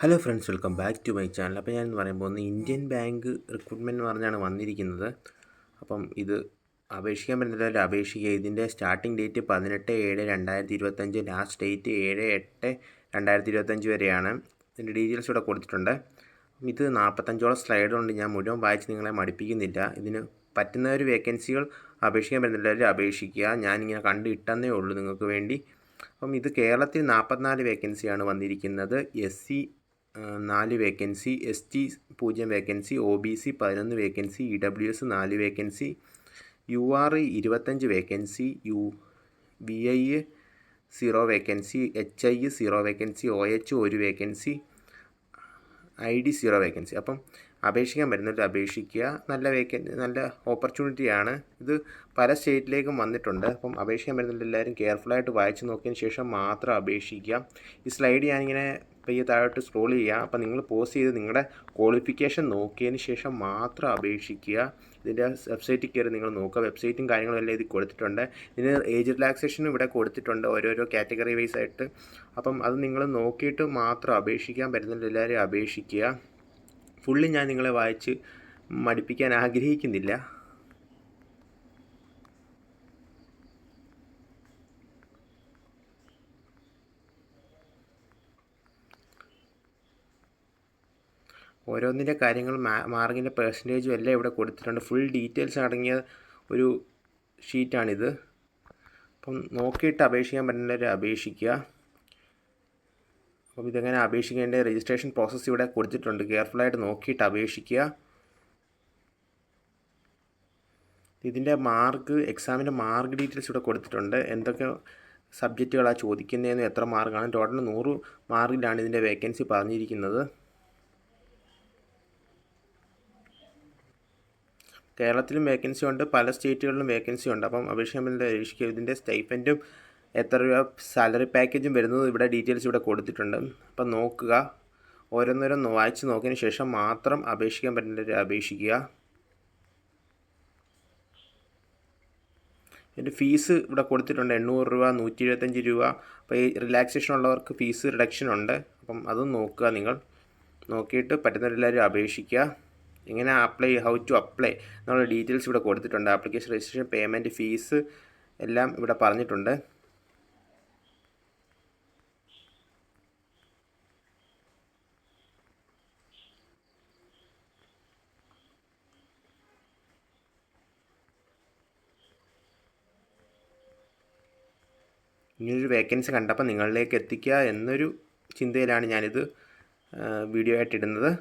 Hello friends, welcome back to my channel. അപ്പോൾ ഞാൻ പറയുമ്പോൾ ഇന്ത്യൻ ബാങ്ക് റിക്രൂട്ട്മെൻറ്റ് എന്ന് പറഞ്ഞാണ് വന്നിരിക്കുന്നത്. അപ്പം ഇത് അപേക്ഷിക്കാൻ പറ്റുന്നവർ അപേക്ഷിക്കുക. ഇതിൻ്റെ സ്റ്റാർട്ടിംഗ് ഡേറ്റ് 18/7/2025, ലാസ്റ്റ് ഡേറ്റ് 7/8/2025 വരെയാണ്. ഇതിൻ്റെ ഡീറ്റെയിൽസ് ഇവിടെ കൊടുത്തിട്ടുണ്ട്. ഇത് 45ഓളം സ്ലൈഡുണ്ട്. ഞാൻ മുഴുവൻ വായിച്ച് നിങ്ങളെ മടുപ്പിക്കുന്നില്ല. ഇതിന് പറ്റുന്ന ഒരു വേക്കൻസികൾ അപേക്ഷിക്കാൻ പറ്റുന്നവർ അപേക്ഷിക്കുക. ഞാനിങ്ങനെ കണ്ടിട്ടെന്നേ ഉള്ളൂ നിങ്ങൾക്ക് വേണ്ടി. അപ്പം ഇത് കേരളത്തിൽ 44 വേക്കൻസിയാണ് വന്നിരിക്കുന്നത്. SC 4 vacancy, ST 0 vacancy, OBC 11 vacancy, EWS 4 vacancy, UR 25 vacancy, VI 0 vacancy, HI 0 vacancy, OH 1 vacancy, ID 0 vacancy. അപ്പം അപേക്ഷിക്കാൻ പറ്റുന്നവർ അപേക്ഷിക്കുക. നല്ല ഓപ്പർച്യൂണിറ്റിയാണ്. ഇത് പല സ്റ്റേറ്റിലേക്കും വന്നിട്ടുണ്ട്. അപ്പം അപേക്ഷിക്കാൻ പറ്റുന്നവർ എല്ലാവരും കെയർഫുള്ളായിട്ട് വായിച്ച് നോക്കിയതിന് ശേഷം മാത്രം അപേക്ഷിക്കുക. ഈ സ്ലൈഡ് ഞാനിങ്ങനെ പയ്യെ താഴോട്ട് സ്ക്രോൾ ചെയ്യുക. അപ്പം നിങ്ങൾ പോസ് ചെയ്ത് നിങ്ങളുടെ ക്വാളിഫിക്കേഷൻ നോക്കിയതിന് ശേഷം മാത്രം അപേക്ഷിക്കുക. ഇതിൻ്റെ വെബ്സൈറ്റിൽ കയറി നിങ്ങൾ നോക്കുക. വെബ്സൈറ്റും കാര്യങ്ങളും എല്ലാം ഇതിൽ കൊടുത്തിട്ടുണ്ട്. ഇതിന് ഏജ് റിലാക്സേഷനും ഇവിടെ കൊടുത്തിട്ടുണ്ട്, ഓരോരോ കാറ്റഗറി വൈസ് ആയിട്ട്. അപ്പം അത് നിങ്ങൾ നോക്കിയിട്ട് മാത്രം അപേക്ഷിക്കാൻ പറ്റുന്നവർ എല്ലാവരും അപേക്ഷിക്കുക. ഫുള്ളി ഞാൻ നിങ്ങളെ വായിച്ച് മടുപ്പിക്കാൻ ആഗ്രഹിക്കുന്നില്ല. ഓരോന്നിൻ്റെ കാര്യങ്ങളും മാർക്കിൻ്റെ പെർസെൻറ്റേജും എല്ലാം ഇവിടെ കൊടുത്തിട്ടുണ്ട്. ഫുൾ ഡീറ്റെയിൽസ് അടങ്ങിയ ഒരു ഷീറ്റാണിത്. അപ്പം നോക്കിയിട്ട് അപേക്ഷിക്കാൻ പറ്റുന്നവർ അപേക്ഷിക്കുക. അപ്പം ഇതെങ്ങനെ അപേക്ഷിക്കേണ്ട രജിസ്ട്രേഷൻ പ്രോസസ്സ് ഇവിടെ കൊടുത്തിട്ടുണ്ട്. കെയർഫുള്ളായിട്ട് നോക്കിയിട്ട് അപേക്ഷിക്കുക. ഇതിൻ്റെ എക്സാമിൻ്റെ മാർക്ക് ഡീറ്റെയിൽസ് ഇവിടെ കൊടുത്തിട്ടുണ്ട്. എന്തൊക്കെ സബ്ജക്റ്റുകളാണ് ചോദിക്കുന്നതെന്ന്, എത്ര മാർക്കാണ്. ടോട്ടൽ 100 മാർക്കിലാണ് ഇതിൻ്റെ വേക്കൻസി പറഞ്ഞിരിക്കുന്നത്. കേരളത്തിലും വേക്കൻസി ഉണ്ട്, പല സ്റ്റേറ്റുകളിലും വേക്കൻസി ഉണ്ട്. അപ്പം അപേക്ഷിക്കുക. ഇതിൻ്റെ സ്റ്റൈപ്പൻറ്റും എത്ര രൂപ സാലറി പാക്കേജും വരുന്നത് ഇവിടെ ഡീറ്റെയിൽസ് ഇവിടെ കൊടുത്തിട്ടുണ്ട്. അപ്പം നോക്കുക. ഓരോന്നോരം വായിച്ച് നോക്കിയതിന് ശേഷം മാത്രം അപേക്ഷിക്കാൻ പറ്റുന്നവർ അപേക്ഷിക്കുക. ഇതിൻ്റെ ഫീസ് ഇവിടെ കൊടുത്തിട്ടുണ്ട്. 800 രൂപ, 175 രൂപ. അപ്പോൾ ഈ റിലാക്സേഷൻ ഉള്ളവർക്ക് ഫീസ് റിഡക്ഷൻ ഉണ്ട്. അപ്പം അതും നോക്കുക. നിങ്ങൾ നോക്കിയിട്ട് പറ്റുന്നവരെല്ലാവരും അപേക്ഷിക്കുക. എങ്ങനെ ഹൗ ടു അപ്ലൈ എന്നുള്ള ഡീറ്റെയിൽസ് ഇവിടെ കൊടുത്തിട്ടുണ്ട്. ആപ്ലിക്കേഷൻ, രജിസ്ട്രേഷൻ, പേയ്മെൻറ്റ്, ഫീസ് എല്ലാം ഇവിടെ പറഞ്ഞിട്ടുണ്ട്. ഇങ്ങനൊരു വേക്കൻസി കണ്ടപ്പോൾ നിങ്ങളിലേക്ക് എത്തിക്കുക എന്നൊരു ചിന്തയിലാണ് ഞാനിത് വീഡിയോ ആയിട്ടിടുന്നത്.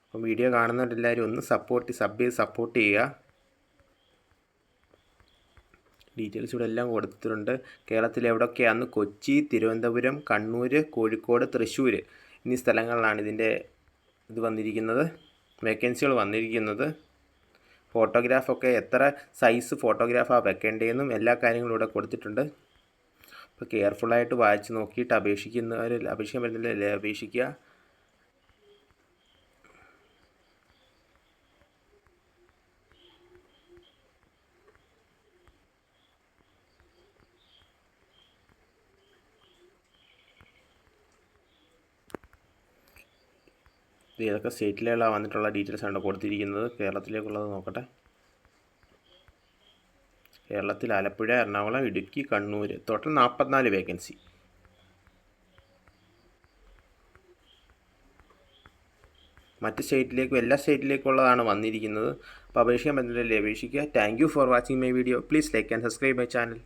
അപ്പം വീഡിയോ കാണുന്നവരെല്ലാവരും ഒന്ന് സബ് ചെയ്ത് സപ്പോർട്ട് ചെയ്യുക. ഡീറ്റെയിൽസ് ഇവിടെ എല്ലാം കൊടുത്തിട്ടുണ്ട്. കേരളത്തിൽ എവിടെയൊക്കെയാണ്? കൊച്ചി, തിരുവനന്തപുരം, കണ്ണൂർ, കോഴിക്കോട്, തൃശ്ശൂർ എന്നീ സ്ഥലങ്ങളിലാണ് ഇതിൻ്റെ വന്നിരിക്കുന്നത്, വേക്കൻസികൾ വന്നിരിക്കുന്നത്. ഫോട്ടോഗ്രാഫൊക്കെ എത്ര സൈസ് ഫോട്ടോഗ്രാഫാണ് വെക്കേണ്ടതെന്നും എല്ലാ കാര്യങ്ങളും ഇവിടെ കൊടുത്തിട്ടുണ്ട്. അപ്പോൾ കെയർഫുള്ളായിട്ട് വായിച്ച് നോക്കിയിട്ട് അപേക്ഷിക്കാൻ പറ്റുന്നില്ല അപേക്ഷിക്കുക. ഇത് ഏതൊക്കെ സ്റ്റേറ്റിലുള്ള വന്നിട്ടുള്ള ഡീറ്റെയിൽസാണ് കൊടുത്തിരിക്കുന്നത്. കേരളത്തിലേക്കുള്ളത് നോക്കട്ടെ. കേരളത്തിൽ ആലപ്പുഴ, എറണാകുളം, ഇടുക്കി, കണ്ണൂർ. Total 44 vacancy. മറ്റ് സ്റ്റേറ്റിലേക്കും എല്ലാ സ്റ്റേറ്റിലേക്കുള്ളതാണ് വന്നിരിക്കുന്നത്. അപ്പോൾ അപേക്ഷിക്കാൻ പറ്റുന്നില്ലേ അപേക്ഷിക്കുക. Thank you for watching my video. Please like and subscribe my channel.